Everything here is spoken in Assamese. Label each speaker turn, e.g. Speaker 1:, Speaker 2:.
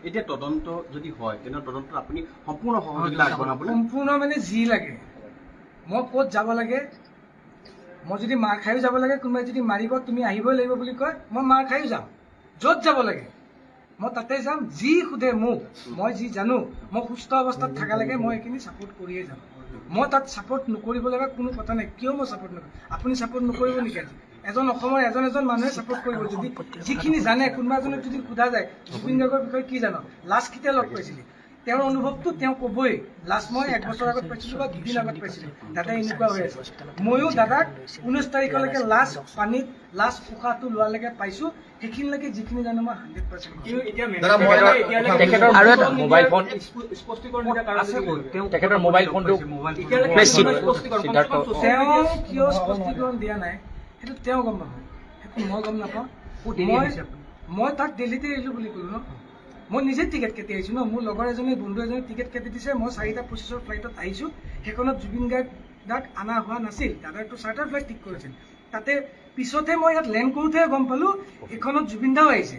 Speaker 1: এতিয়া তদন্ত যদি হয় তেনে তদন্ত আপুনি সম্পূৰ্ণ সহযোগিতা আগবঢ়াব।
Speaker 2: সম্পূৰ্ণ মানে যি লাগে মই ক'ত যাব লাগে, মই যদি মাৰ খায়ো যাব লাগে, কোনোবাই যদি মাৰিব তুমি আহিবই লাগিব বুলি কয়, মই মাৰ খায়ো যাম। য'ত যাব লাগে মই তাতে যাম। যি সোধে মোক, মই যি জানো, মই সুস্থ অৱস্থাত থকা লাগে মই এইখিনি ছাপোৰ্ট কৰিয়ে যাম। মই তাত ছাপোৰ্ট নকৰিব লগা কোনো কথা নাই। কিয় মই ছাপোৰ্ট নকৰিম? আপুনি ছাপোৰ্ট নকৰিব নেকি? এজন অসমৰ এজন মানুহে ছাপোৰ্ট কৰিব যদি যিখিনি জানে। কোনোবা এজনক যদি সোধা যায় জুবিন গাৰ্গৰ বিষয়ে কি জানো, লাষ্ট কেতিয়া লগ পাইছিলি, তেওঁৰ অনুভৱটো তেওঁ ক'বই। লাষ্ট মই 1 বছৰ আগত পাইছিলোঁ বা 2 দিন আগত পাইছিলোঁ। দাদা এনেকুৱা হৈ আছে। ময়ো দাদাক 19 তাৰিখলৈকে লাষ্ট পানীত লাষ্ট উশাহটো লোৱালৈকে পাইছোঁ। সেইখিনিলৈকে যিখিনি জানো মই 100%।
Speaker 3: তেখেতৰ মোবাইল ফোন তেখেতৰ মোবাইল ফোনটো
Speaker 2: তেওঁ কিয় স্পষ্টীকৰণ দিয়া নাই সেইটো তেওঁ গম নাপাব, সেইটো মই গম নাপাওঁ। মই তাক দিল্লীতে আহিলোঁ বুলি ক'লোঁ ন। মই নিজে টিকেট কাটি আহিছোঁ ন। মোৰ লগৰ এজনে বন্ধু এজনে টিকেট কাটি দিছে। মই 4:25 ফ্লাইটত আহিছোঁ। সেইখনত জুবিন গাৰ্গক অনা হোৱা নাছিল। দাদাৰটো চাৰ্টাৰ ফ্লাইট ঠিক কৰিছিল। তাতে পিছতহে মই ইয়াত লেণ্ড কৰোঁতেহে গম পালোঁ এইখনত জুবিন দাও আহিছে।